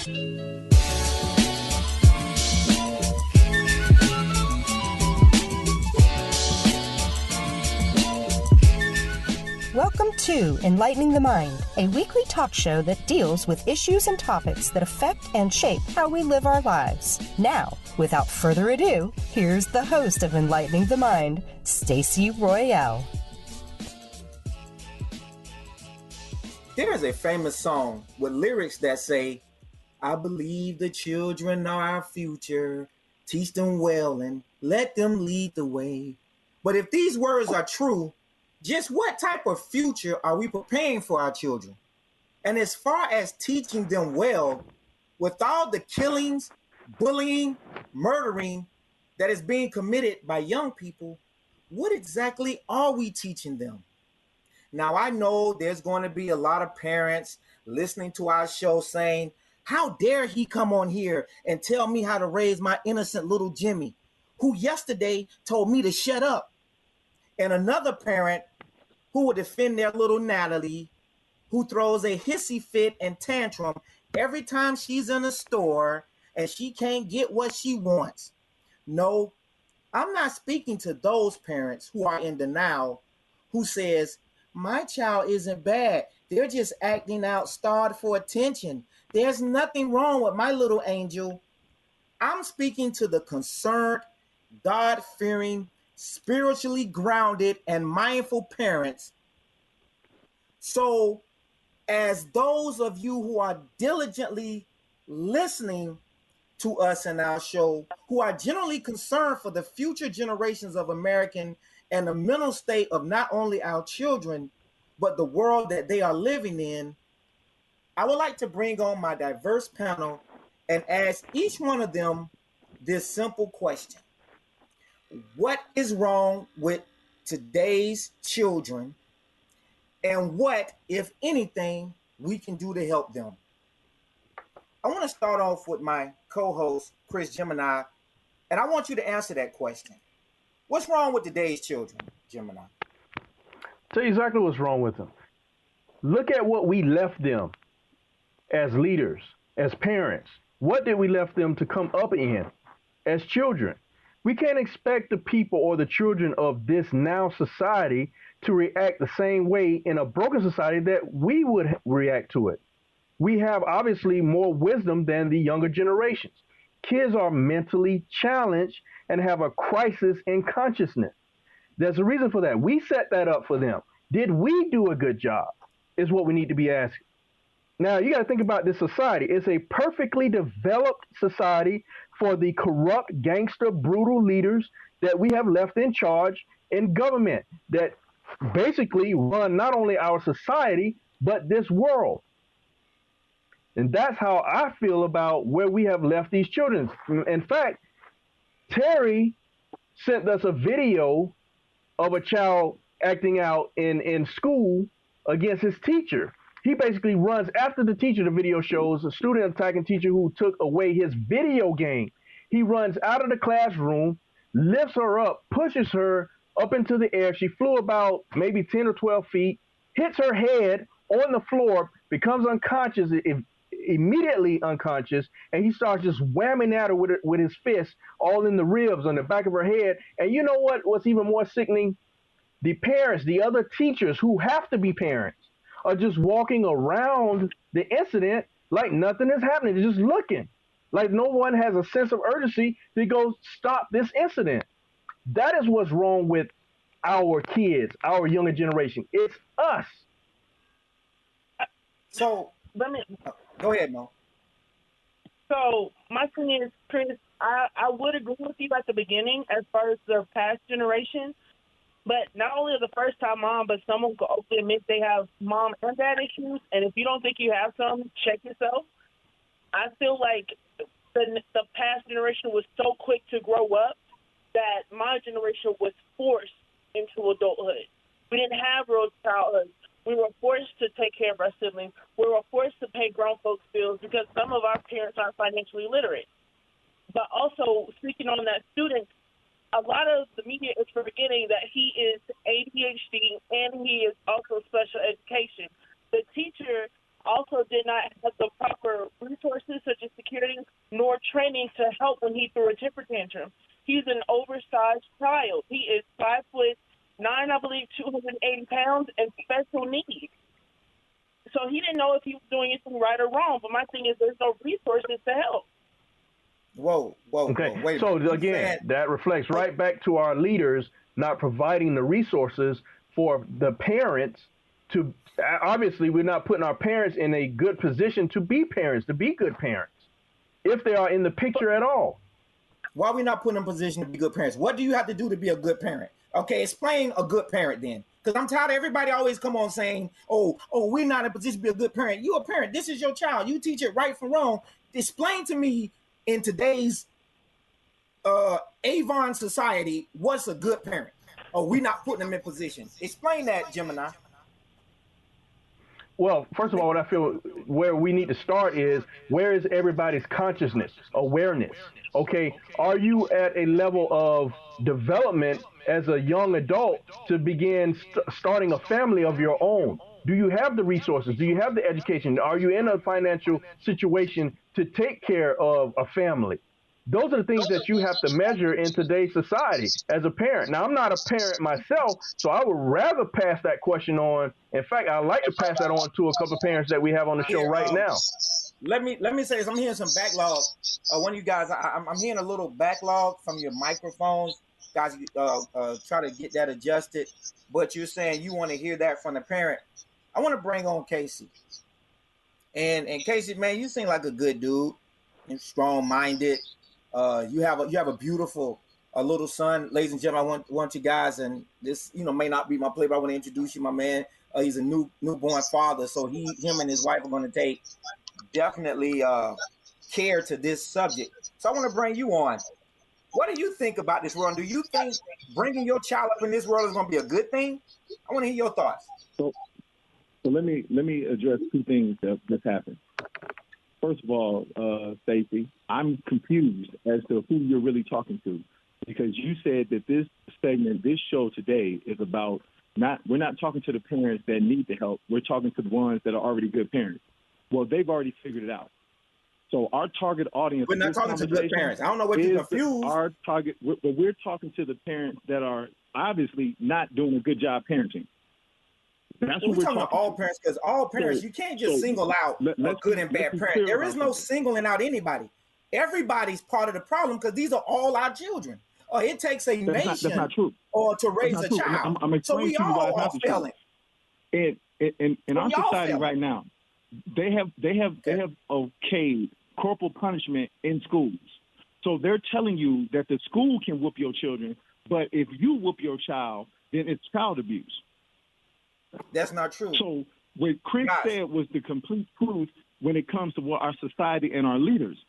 Welcome to Enlightening the Mind, a weekly talk show that deals with issues and topics that affect and shape how we live our lives. Now, without further ado, here's the host of Enlightening the Mind, Stacey Royale. There is a famous song with lyrics that say, I believe the children are our future. Teach them well and let them lead the way. But if these words are true, just what type of future are we preparing for our children? And as far as teaching them well, with all the killings, bullying, murdering that is being committed by young people, what exactly are we teaching them? Now, I know there's going to be a lot of parents listening to our show saying, how dare he come on here and tell me how to raise my innocent little Jimmy, who yesterday told me to shut up. And another parent who will defend their little Natalie, who throws a hissy fit and tantrum every time she's in a store and she can't get what she wants. No, I'm not speaking to those parents who are in denial, who says, my child isn't bad. They're just acting out, starved for attention. There's nothing wrong with my little angel. I'm speaking to the concerned, God-fearing, spiritually grounded, and mindful parents. So, as those of you who are diligently listening to us and our show, who are generally concerned for the future generations of American and the mental state of not only our children, but the world that they are living in, I would like to bring on my diverse panel and ask each one of them this simple question. What is wrong with today's children, and what, if anything, we can do to help them? I want to start off with my co-host, Chris Gemini, and I want you to answer that question. What's wrong with today's children, Gemini? Tell you exactly what's wrong with them. Look at what we left them as leaders, as parents. What did we left them to come up in as children? We can't expect the people or the children of this now society to react the same way in a broken society that we would react to it. We have obviously more wisdom than the younger generations. Kids are mentally challenged and have a crisis in consciousness. There's a reason for that. We set that up for them. Did we do a good job? Is what we need to be asking. Now, you got to think about this society. It's a perfectly developed society for the corrupt, gangster, brutal leaders that we have left in charge in government that basically run not only our society, but this world. And that's how I feel about where we have left these children. In fact, Terry sent us a video of a child acting out in school against his teacher. He basically runs after the teacher. The video shows a student attacking teacher who took away his video game. He runs out of the classroom, lifts her up, pushes her up into the air. She flew about maybe 10 or 12 feet, hits her head on the floor, becomes unconscious, immediately unconscious, and he starts just whamming at her with his fist all in the ribs on the back of her head. And you know what's even more sickening? The parents, the other teachers who have to be parents, are just walking around the incident like nothing is happening. They're just looking like no one has a sense of urgency to go stop this incident. That is what's wrong with our kids, our younger generation. It's us. So, go ahead, Mo. So, my thing is, Chris, I would agree with you at the beginning as far as the past generation. But not only the first time mom, but someone could openly admit they have mom and dad issues. And if you don't think you have some, check yourself. I feel like the past generation was so quick to grow up that my generation was forced into adulthood. We didn't have real childhood. We were forced to take care of our siblings. We were forced to pay grown folks' bills because some of our parents aren't financially literate. But also, speaking on that student, a lot of the media is forgetting that he is ADHD and he is also special education. The teacher also did not have the proper resources such anything to help when he threw a temper tantrum. He's an oversized child. He is 5'9", I believe, 280 pounds, and special needs. So he didn't know if he was doing anything right or wrong. But my thing is, there's no resources to help. Whoa, Okay. wait. So again, that reflects right back to our leaders not providing the resources for the parents to. Obviously, we're not putting our parents in a good position to be parents, to be good parents, if they are in the picture at all. Why are we not putting them in position to be good parents? What do you have to do to be a good parent? Okay, explain a good parent then. Because I'm tired of everybody always come on saying, oh, we're not in a position to be a good parent. You a parent. This is your child. You teach it right from wrong. Explain to me in today's Avon society, what's a good parent? Oh, we're not putting them in position. Explain that, Gemini. Well, first of all, what I feel where we need to start is, where is everybody's consciousness, awareness? Okay, are you at a level of development as a young adult to begin starting a family of your own? Do you have the resources? Do you have the education? Are you in a financial situation to take care of a family? Those are the things that you have to measure in today's society as a parent. Now, I'm not a parent myself, so I would rather pass that question on. In fact, I'd like to pass that on to a couple of parents that we have on the show right now. Let me say this. I'm hearing some backlog. One of you guys, I'm hearing a little backlog from your microphones. Guys, try to get that adjusted. But you're saying you want to hear that from the parent. I want to bring on Casey. And Casey, man, you seem like a good dude and strong-minded. You have a beautiful little son, ladies and gentlemen. I want you guys, and this may not be my play, but I want to introduce you, my man. He's a newborn father, so him and his wife are going to take definitely care to this subject. So I want to bring you on. What do you think about this world? Do you think bringing your child up in this world is going to be a good thing? I want to hear your thoughts. So let me address two things that happened. First of all, Stacey, I'm confused as to who you're really talking to, because you said that this segment, this show today is about we're not talking to the parents that need the help. We're talking to the ones that are already good parents. Well, they've already figured it out. So our target audience. We're not talking to good parents. I don't know what you're confused. Our target, but we're talking to the parents that are obviously not doing a good job parenting. That's what we're talking to all parents, because all parents, you can't just single out a good and bad parent. There is no singling out anybody. Everybody's part of the problem, because these are all our children. It takes a nation that's not true. Or to raise a child. I'm so we all are failing. In our society right now, they have okayed corporal punishment in schools. So they're telling you that the school can whoop your children, but if you whoop your child, then it's child abuse. That's not true. So what Chris said was the complete truth when it comes to what our society and our leaders.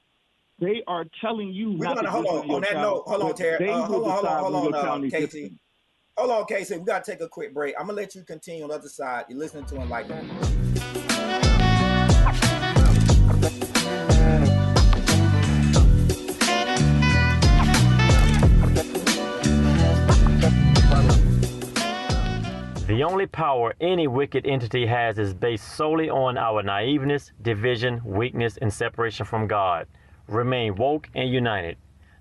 They are telling you not to hold on. On that note, hold on, Terry. Hold on, Casey. Hold on, Casey. We got to take a quick break. I'm going to let you continue on the other side. You're listening to Enlightenment. The only power any wicked entity has is based solely on our naiveness, division, weakness, and separation from God. Remain woke and united.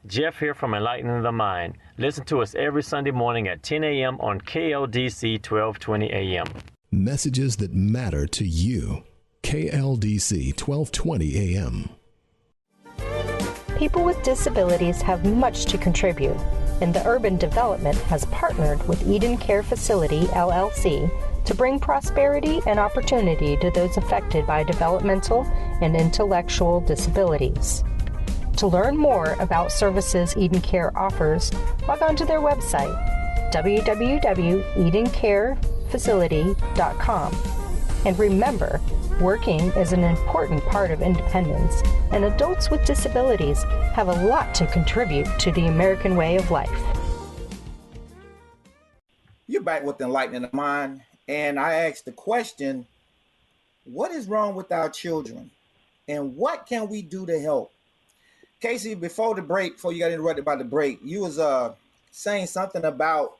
Jeff here from Enlightening the Mind. Listen to us every Sunday morning at 10 a.m. on KLDC 1220 a.m. Messages that matter to you. KLDC 1220 a.m. People with disabilities have much to contribute, and the Urban Development has partnered with Eden Care Facility, LLC, to bring prosperity and opportunity to those affected by developmental and intellectual disabilities. To learn more about services Eden Care offers, log on to their website, www.edencarefacility.com. And remember, working is an important part of independence, and adults with disabilities have a lot to contribute to the American way of life. You're back with Enlightening the Mind, and I asked the question, what is wrong with our children, and what can we do to help? Casey, before you got interrupted by the break, you was saying something about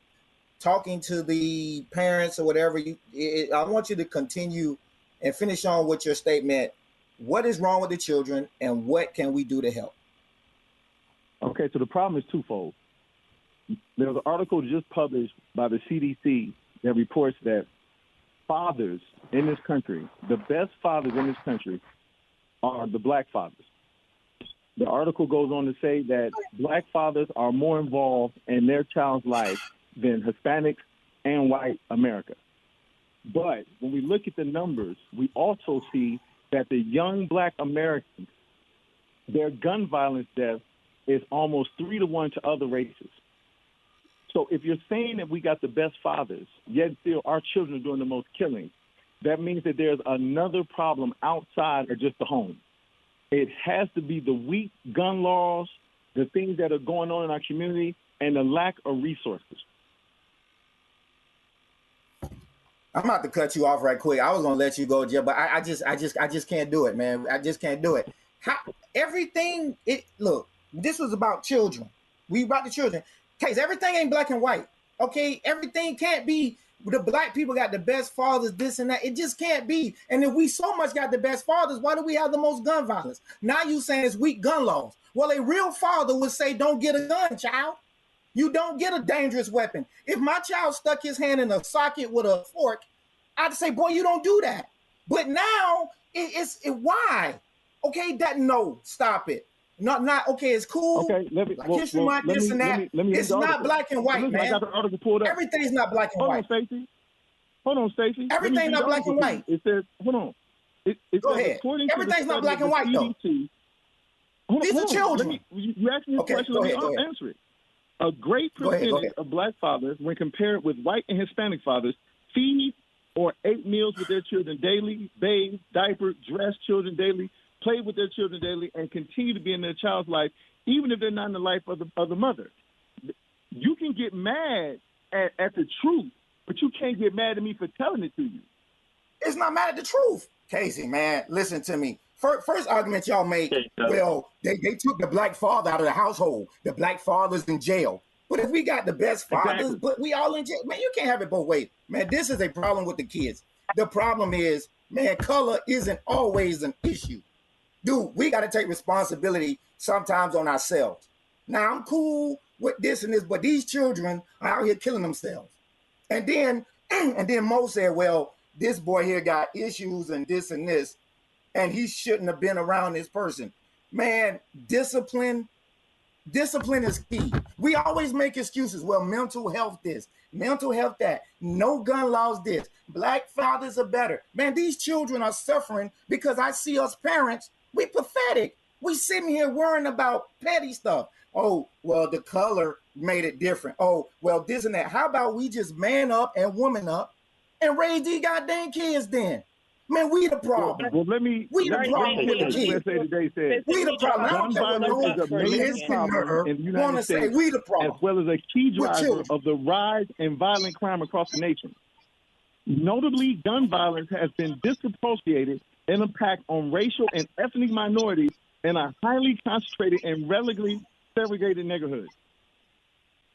talking to the parents or whatever. I want you to continue and finish on with your statement. What is wrong with the children, and what can we do to help? Okay, so the problem is twofold. There was an article just published by the CDC that reports that fathers in this country, the best fathers in this country, are the black fathers. The article goes on to say that black fathers are more involved in their child's life than Hispanics and white America. But when we look at the numbers, we also see that the young black Americans, their gun violence death is almost 3 to 1 to other races. So if you're saying that we got the best fathers, yet still our children are doing the most killing, that means that there's another problem outside of just the home. It has to be the weak gun laws, the things that are going on in our community, and the lack of resources. I'm about to cut you off right quick. I was gonna let you go, Jeff, but I just can't do it, man. I just can't do it. Look, this was about children. We about the children. Case, everything ain't black and white. Okay, everything can't be the black people got the best fathers, this and that. It just can't be. And if we so much got the best fathers, why do we have the most gun violence? Now you saying it's weak gun laws. Well, a real father would say, don't get a gun, child. You don't get a dangerous weapon. If my child stuck his hand in a socket with a fork, I'd say, boy, you don't do that. But now why? Okay, stop it. Not okay, it's cool. Okay, History Month, this and that. It's not black and white, man. I got the article pulled up. Everything's not black and white. Hold on, Stacey. Everything's not black and white. It says, hold on. Go ahead. Everything's not black and white, though. These are children. You asked me a question, let me answer it. A great percentage of black fathers, when compared with white and Hispanic fathers, feed or ate meals with their children daily, bathe, diaper, dress children daily, play with their children daily, and continue to be in their child's life, even if they're not in the life of the mother. You can get mad at the truth, but you can't get mad at me for telling it to you. It's not mad at the truth. Casey, man, listen to me. First argument y'all make, well, they took the black father out of the household. The black father's in jail. But if we got the best fathers, but we all in jail, man, you can't have it both ways. Man, this is a problem with the kids. The problem is, man, color isn't always an issue. Dude, we got to take responsibility sometimes on ourselves. Now, I'm cool with this and this, but these children are out here killing themselves. And then Mo said, well, this boy here got issues and this, and he shouldn't have been around this person. Man, discipline is key. We always make excuses. Well, mental health this, mental health that, no gun laws this, black fathers are better. Man, these children are suffering because I see us parents, we pathetic. We sitting here worrying about petty stuff. Oh, well, the color made it different. Oh, well, this and that. How about we just man up and woman up and raise these goddamn kids then? Man, we the problem. Well, we the problem with the kids. We the problem. Gun violence is a major problem in the United States, we the problem, as well as a key driver of the rise in violent crime across the nation. Notably, gun violence has been disproportionated in impact on racial and ethnic minorities in a highly concentrated and relatively segregated neighborhoods.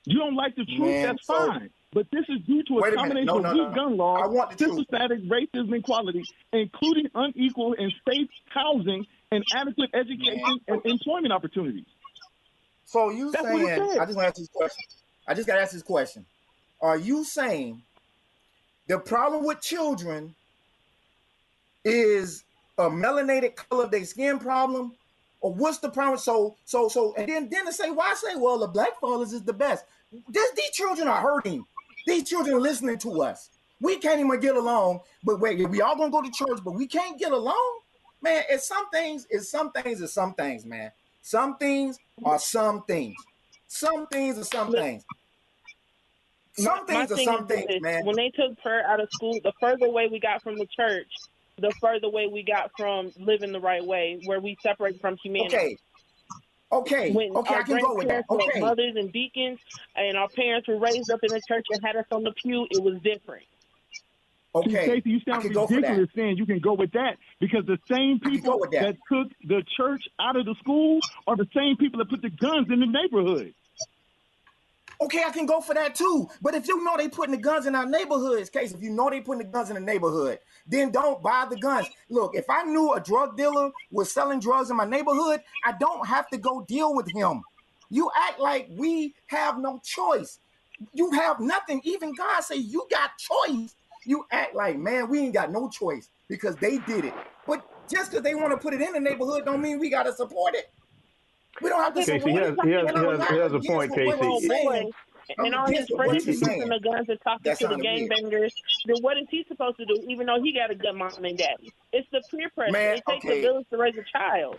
You don't like the truth, that's fine. But this is due to a combination of weak gun laws, systematic racism inequality, including unequal and safe housing and adequate education and employment opportunities. So you saying, I just want to ask this question. I just got to ask this question. Are you saying the problem with children is a melanated color of their skin problem? Or what's the problem? So, and then to say, why say, well, the black fathers is the best. These children are hurting. These children are listening to us. We can't even get along. But wait, we all gonna go to church, but we can't get along? Man, it's some things, man. Some things are some things. Some things are some things. Some things are some things, man. When they took prayer out of school, the further away we got from the church, the further away we got from living the right way, where we separate from humanity. Okay, I can go with that. Okay. Mothers and deacons, and our parents were raised up in the church and had us on the pew. It was different. Okay, Stacey, you sound ridiculous saying you can go with that, because the same people that took the church out of the school are the same people that put the guns in the neighborhood. Okay, I can go for that too. But if you know they putting the guns in our neighborhoods, Case, if you know they putting the guns in the neighborhood, then don't buy the guns. Look, if I knew a drug dealer was selling drugs in my neighborhood, I don't have to go deal with him. You act like we have no choice. You have nothing. Even God say you got choice. You act like, man, we ain't got no choice because they did it. But just because they want to put it in the neighborhood don't mean we got to support it. We don't have to Casey, support he it. has a point, Casey. And all his friends are using the guns and talking to the gangbangers. Then what is he supposed to do, even though he got a good mom and daddy? It's the peer pressure. Man, it takes a village to raise a child.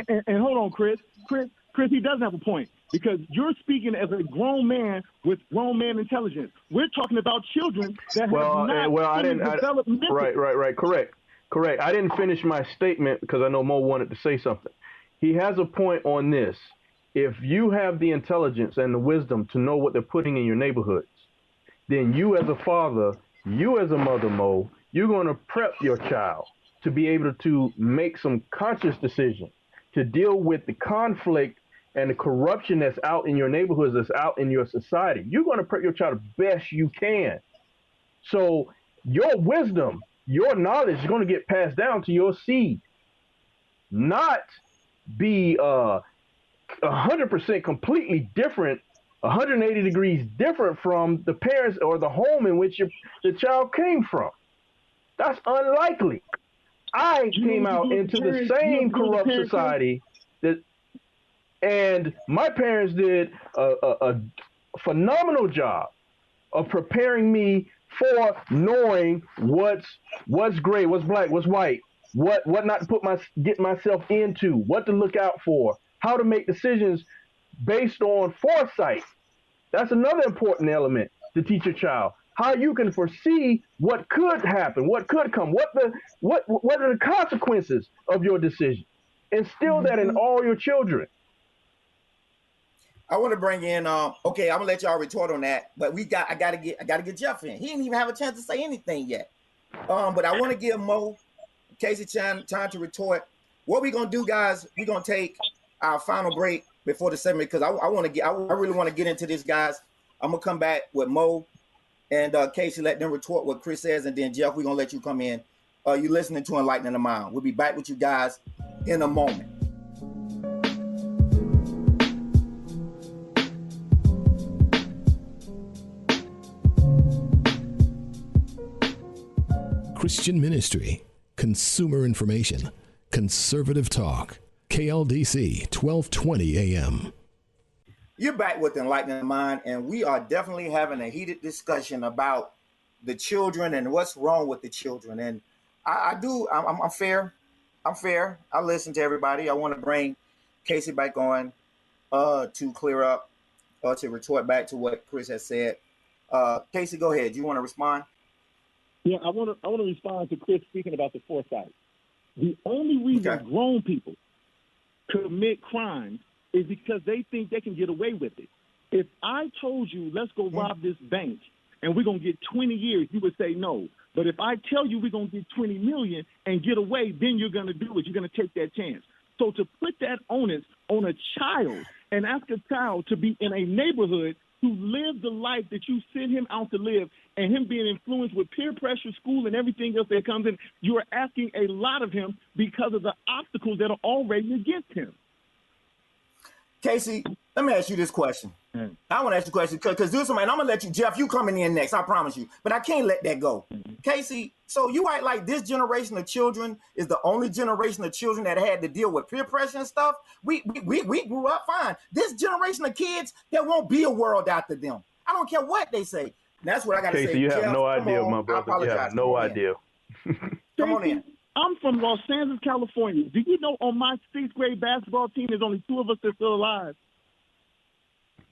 And hold on, Chris, he does have a point because you're speaking as a grown man with grown man intelligence. We're talking about children that have not developed mentally. Right. Correct. I didn't finish my statement because I know Mo wanted to say something. He has a point on this. If you have the intelligence and the wisdom to know what they're putting in your neighborhoods, then you as a father, you as a mother, Mo, you're going to prep your child to be able to make some conscious decisions, to deal with the conflict and the corruption that's out in your neighborhoods, that's out in your society. You're going to prep your child the best you can. So your wisdom, your knowledge is going to get passed down to your seed, not be 100% completely different, 180 degrees different from the parents or the home in which the child came from. That's unlikely. I came out into the same corrupt society and my parents did a phenomenal job of preparing me for knowing what's gray, what's black, what's white, what not to get myself into, what to look out for, how to make decisions based on foresight. That's another important element to teach a child. How you can foresee what could happen, what could come, what are the consequences of your decision. Instill that in all your children. I want to bring in okay, I'm gonna let y'all retort on that, but I gotta get Jeff in. He didn't even have a chance to say anything yet. But I want to give Mo, Casey time to retort. What we gonna do, guys, we're gonna take our final break before the segment because I really want to get into this, guys. I'm gonna come back with Mo and Casey, let them retort what Chris says, and then Jeff, we're gonna let you come in. You listening to Enlightening the Mind. We'll be back with you guys in a moment. Christian ministry, consumer information, conservative talk. KLDC 1220 AM. You're back with Enlightening the Mind, and we are definitely having a heated discussion about the children and what's wrong with the children. And I'm fair. I listen to everybody. I want to bring Casey back on to clear up, to retort back to what Chris has said. Casey, go ahead. Do you want to respond? Yeah, I want to respond to Chris speaking about the foresight. The only reason grown people commit crimes is because they think they can get away with it. If I told you, let's go rob this bank and we're going to get 20 years, you would say no. But if I tell you we're going to get 20 million and get away, then you're going to do it. You're going to take that chance. So to put that onus on a child and ask a child to be in a neighborhood who lived the life that you sent him out to live and him being influenced with peer pressure, school, and everything else that comes in, you are asking a lot of him because of the obstacles that are already against him. Casey, let me ask you this question. I want to ask you a question because do something. I'm going to let you, Jeff, you coming in next, I promise you. But I can't let that go. Casey, so you act like this generation of children is the only generation of children that had to deal with peer pressure and stuff. We grew up fine. This generation of kids, there won't be a world after them. I don't care what they say. That's what I got to say. Casey, you have Jeff, no idea, my brother. You have no idea. Come on in. I'm from Los Angeles, California. Do you know on my 6th grade basketball team, there's only 2 of us that are still alive?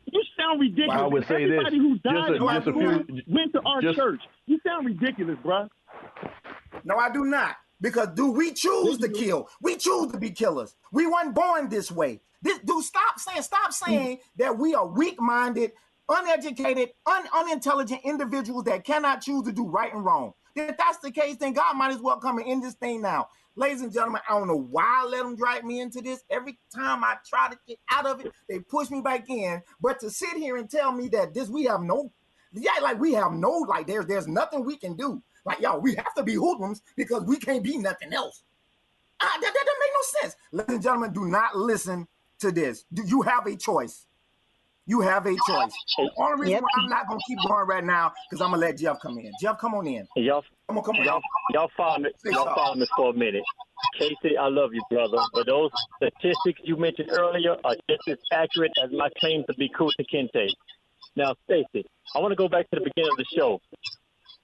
You sound ridiculous. Well, I would say everybody this. Who died went to our church. You sound ridiculous, bro. No, I do not. Because we choose to kill. We choose to be killers. We weren't born this way. Stop saying that we are weak-minded, uneducated, unintelligent individuals that cannot choose to do right and wrong. If that's the case, then God might as well come and end this thing now. Ladies and gentlemen, I don't know why I let them drag me into this. Every time I try to get out of it, they push me back in. But to sit here and tell me that there's nothing we can do. Like, y'all, we have to be hoodlums because we can't be nothing else. That doesn't make no sense. Ladies and gentlemen, do not listen to this. You have a choice. You have a choice. The only reason why I'm not gonna keep going right now because I'm gonna let Jeff come in. Jeff, come on in. Y'all, come on. Y'all follow me for a minute. Casey, I love you, brother. But those statistics you mentioned earlier are just as accurate as my claim to be Kunta Kinte. Now, Stacey, I want to go back to the beginning of the show.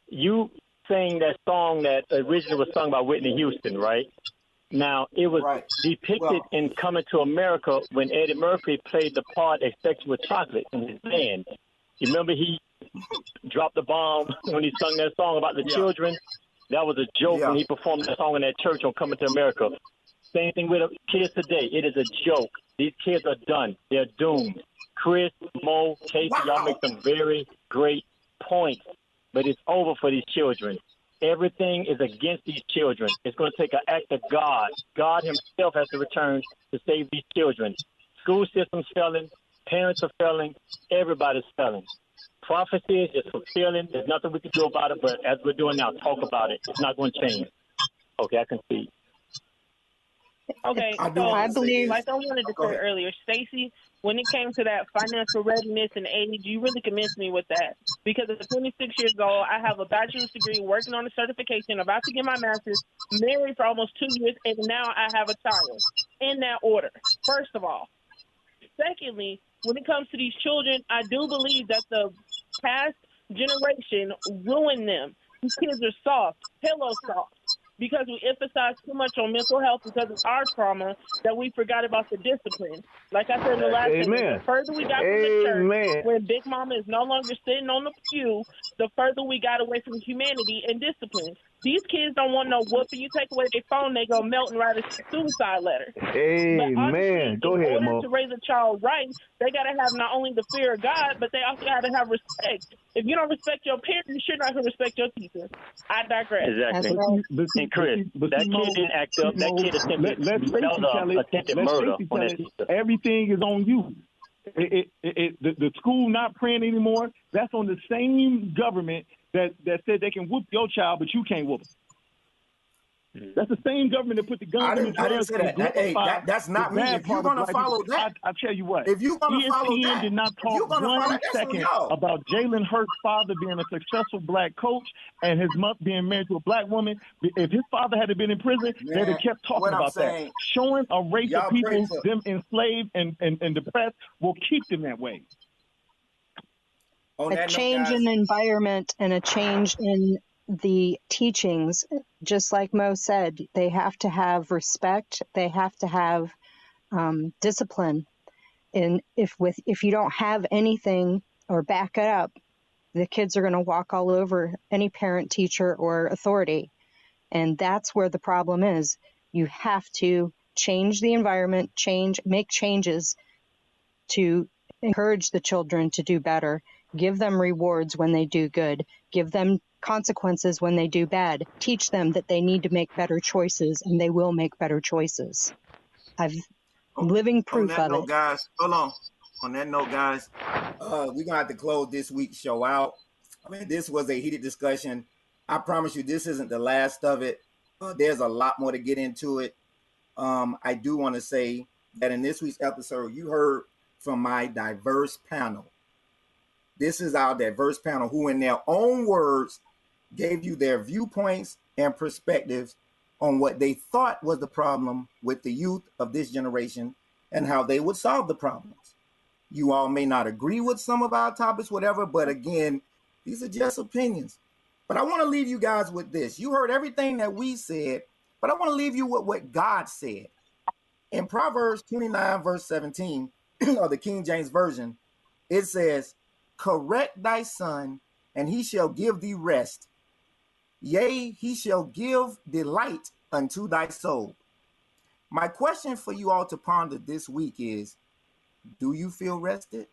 You sang that song that originally was sung by Whitney Houston, right? Now, it was depicted in Coming to America when Eddie Murphy played the part of Sexual Chocolate in his band. You remember he dropped the bomb when he sung that song about the children? That was a joke when he performed that song in that church on Coming to America. Same thing with kids today. It is a joke. These kids are done. They're doomed. Chris, Mo, Casey, y'all make some very great points. But it's over for these children. Everything is against these children. It's going to take an act of God. God himself has to return to save these children. School systems failing. Parents are failing. Everybody's failing. Prophecy is just fulfilling. There's nothing we can do about it, but as we're doing now, talk about it. It's not going to change. Okay, I can see. Okay, so I believe, like I wanted to say earlier, Stacey, when it came to that financial readiness and age, you really convinced me with that. Because at 26 years old, I have a bachelor's degree, working on a certification, about to get my master's, married for almost 2 years, and now I have a child. In that order, first of all. Secondly, when it comes to these children, I do believe that the past generation ruined them. These kids are soft, pillow soft, because we emphasize too much on mental health because of our trauma that we forgot about the discipline. Like I said in the last segment, the further we got from the church, when Big Mama is no longer sitting on the pew, the further we got away from humanity and discipline. These kids don't want no whooping. You take away their phone, they go melt and write a suicide letter. Amen. Go ahead, Mo. In order to raise a child right, they got to have not only the fear of God, but they also got to have respect. If you don't respect your parents, you should not respect your teacher. I digress. Exactly. And Chris, that kid didn't act up. That kid attempted murder on that teacher. Everything is on you. The school not praying anymore, that's on the same government that said they can whoop your child, but you can't whoop them. That's the same government that put the gun in the I didn't say that. That's not me. If you're going to follow that, I tell you what. If you're going to follow that, did not talk 1 second about Jalen Hurts' father being a successful black coach and his mother being married to a black woman. If his father had been in prison, they'd have kept talking about that. Showing a race of people, them enslaved and depressed, will keep them that way. A change in the environment and a change in the teachings, just like Mo said, they have to have respect. They have to have discipline. And if you don't have anything or back it up, the kids are going to walk all over any parent, teacher, or authority. And that's where the problem is. You have to change the environment, make changes to encourage the children to do better. Give them rewards when they do good. Give them consequences when they do bad. Teach them that they need to make better choices, and they will make better choices. I'm living proof of it. Guys, hold on. On that note, guys, we're going to have to close this week's show out. I mean, this was a heated discussion. I promise you this isn't the last of it. There's a lot more to get into it. I do want to say that in this week's episode, you heard from my diverse panel. This is our diverse panel who, in their own words, gave you their viewpoints and perspectives on what they thought was the problem with the youth of this generation and how they would solve the problems. You all may not agree with some of our topics, whatever, but again, these are just opinions. But I want to leave you guys with this. You heard everything that we said, but I want to leave you with what God said. In Proverbs 29, verse 17, or the King James Version, it says, "Correct thy son, and he shall give thee rest. Yea, he shall give delight unto thy soul." My question for you all to ponder this week is, do you feel rested?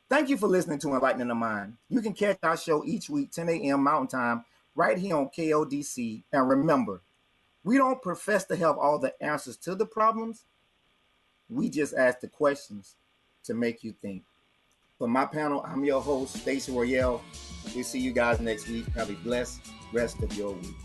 Thank you for listening to Enlightening the Mind. You can catch our show each week, 10 a.m. Mountain Time, right here on KLDC. And remember, we don't profess to have all the answers to the problems. We just ask the questions to make you think. For my panel, I'm your host, Stacey Royale. We'll see you guys next week. Have a blessed rest of your week.